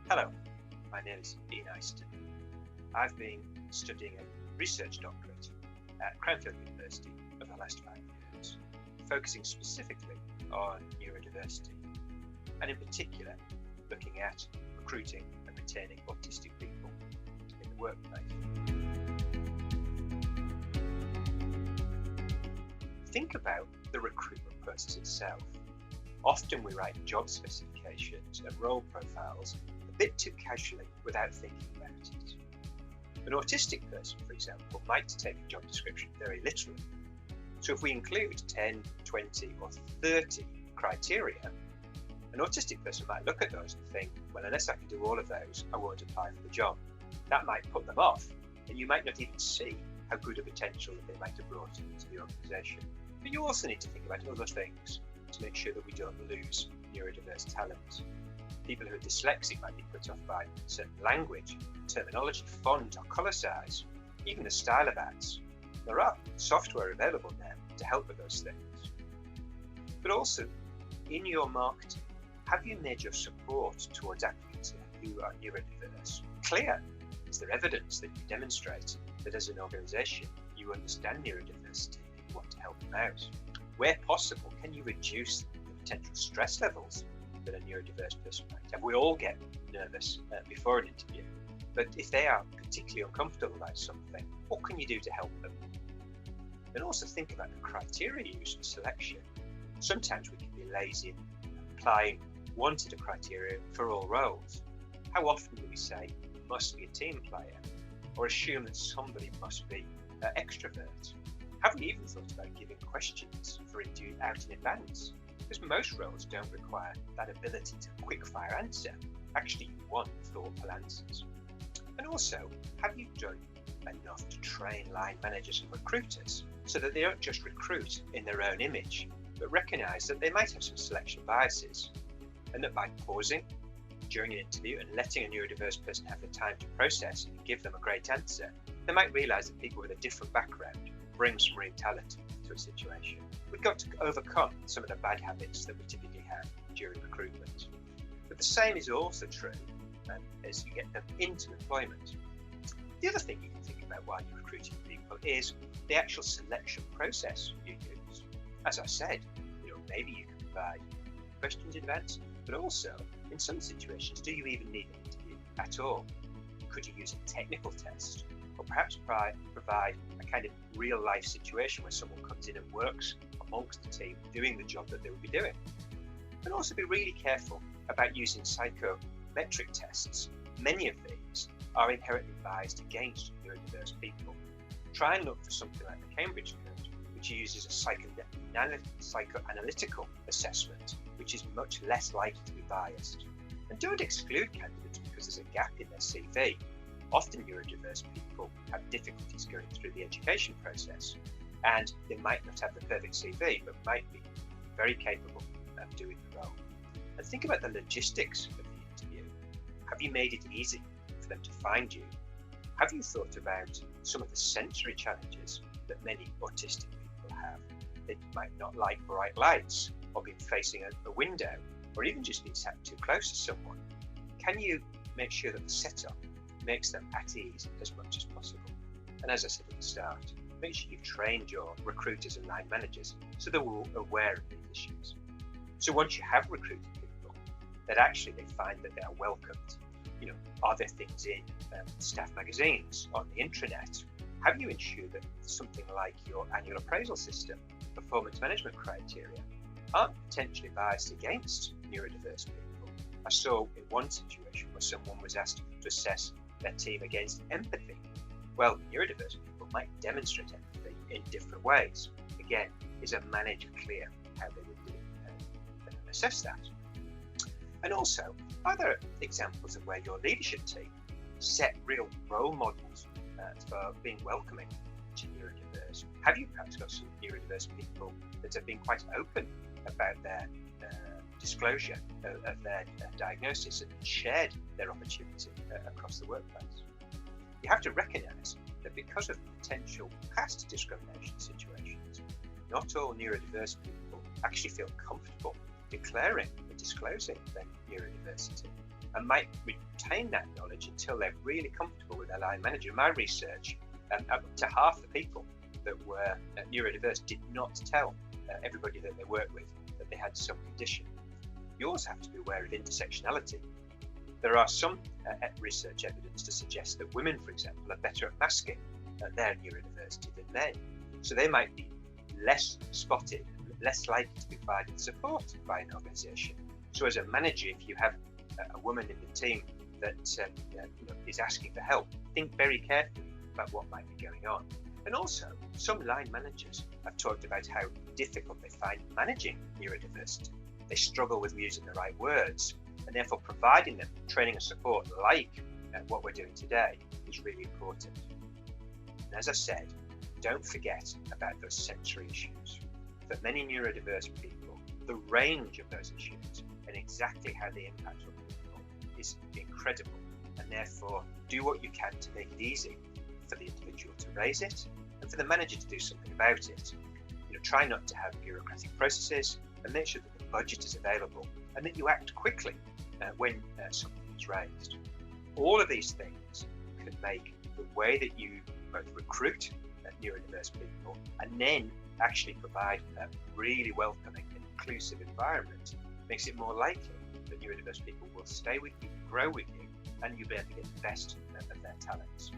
Hello, my name is Ian Iceton. I've been studying a research doctorate at Cranfield University over the last 5 years, focusing specifically on neurodiversity, and in particular looking at recruiting and retaining autistic people in the workplace. Think about the recruitment process itself. Often we write job specifications and role profiles a bit too casually without thinking about it. An autistic person, for example, might take a job description very literally. So if we include 10, 20 or 30 criteria, an autistic person might look at those and think, well, unless I can do all of those, I won't apply for the job. That might put them off, and you might not even see how good a potential that they might have brought into the organisation. But you also need to think about other things to make sure that we don't lose neurodiverse talent. People who are dyslexic might be put off by certain language, terminology, font or colour size, even the style of ads. There are software available now to help with those things. But also, in your marketing, have you made your support towards applicants who are neurodiverse clear? Is there evidence that you demonstrate that as an organisation you understand neurodiversity and you want to help them out? Where possible, can you reduce the potential stress levels that a neurodiverse person might have? We all get nervous before an interview, but if they are particularly uncomfortable about something, what can you do to help them? And also think about the criteria used for selection. Sometimes we can be lazy in applying wanted criteria for all roles. How often do we say you must be a team player, or assume that somebody must be extrovert? Have we even thought about giving questions for interview out in advance? Because most roles don't require that ability to quick-fire answer. Actually, you want thoughtful answers. And also, have you done enough to train line managers and recruiters so that they don't just recruit in their own image, but recognise that they might have some selection biases, and that by pausing during an interview and letting a neurodiverse person have the time to process and give them a great answer, they might realise that people with a different background bring some real talent to a situation. We've got to overcome some of the bad habits that we typically have during recruitment. But the same is also true as you get them into employment. The other thing you can think about while you're recruiting people is the actual selection process you use. As I said, maybe you can provide questions in advance, but also in some situations, do you even need an interview at all? Could you use a technical test, or perhaps provide a kind of real life situation where someone comes in and works amongst the team doing the job that they would be doing? And also be really careful about using psychometric tests. Many of these are inherently biased against neurodiverse people. Try and look for something like the Cambridge Code, which uses a psychoanalytical assessment, which is much less likely to be biased. And don't exclude candidates because there's a gap in their CV. Often neurodiverse people have difficulties going through the education process, and they might not have the perfect CV, but might be very capable of doing the role. And think about the logistics of the interview. Have you made it easy for them to find you? Have you thought about some of the sensory challenges that many autistic people have? They might not like bright lights, or being facing a window, or even just being sat too close to someone. Can you make sure that the setup makes them at ease as much as possible? And as I said at the start, make sure you've trained your recruiters and line managers so they're all aware of these issues. So once you have recruited people, that actually they find that they are welcomed. Are there things in staff magazines, on the intranet? Have you ensured that something like your annual appraisal system, performance management criteria, aren't potentially biased against neurodiverse people? I saw in one situation where someone was asked to assess their team against empathy. Well, neurodiverse people might demonstrate empathy in different ways. Again, is a manager clear how they would assess that? And also, are there examples of where your leadership team set real role models for being welcoming to neurodiverse? Have you perhaps got some neurodiverse people that have been quite open about their disclosure of their diagnosis and shared their opportunity across the workplace? You have to recognise that because of potential past discrimination situations, not all neurodiverse people actually feel comfortable declaring and disclosing their neurodiversity. and might retain that knowledge until they're really comfortable with their line manager. In my research, up to half the people that were neurodiverse did not tell everybody that they worked with that they had some condition. You also have to be aware of intersectionality. There are some research evidence to suggest that women, for example, are better at masking their neurodiversity than men. So they might be less spotted, less likely to be provided support by an organisation. So as a manager, if you have a woman in the team that is asking for help, think very carefully about what might be going on. And also, some line managers have talked about how difficult they find managing neurodiversity. They struggle with using the right words, and therefore providing them training and support like what we're doing today is really important. And as I said, don't forget about those sensory issues. For many neurodiverse people, the range of those issues and exactly how they impact other people is incredible, and therefore do what you can to make it easy for the individual to raise it and for the manager to do something about it. Try not to have bureaucratic processes, and make sure that the budget is available and that you act quickly when something is raised. All of these things can make the way that you both recruit neurodiverse people and then actually provide a really welcoming and inclusive environment, makes it more likely that neurodiverse people will stay with you, grow with you, and you'll be able to get the best of their talents.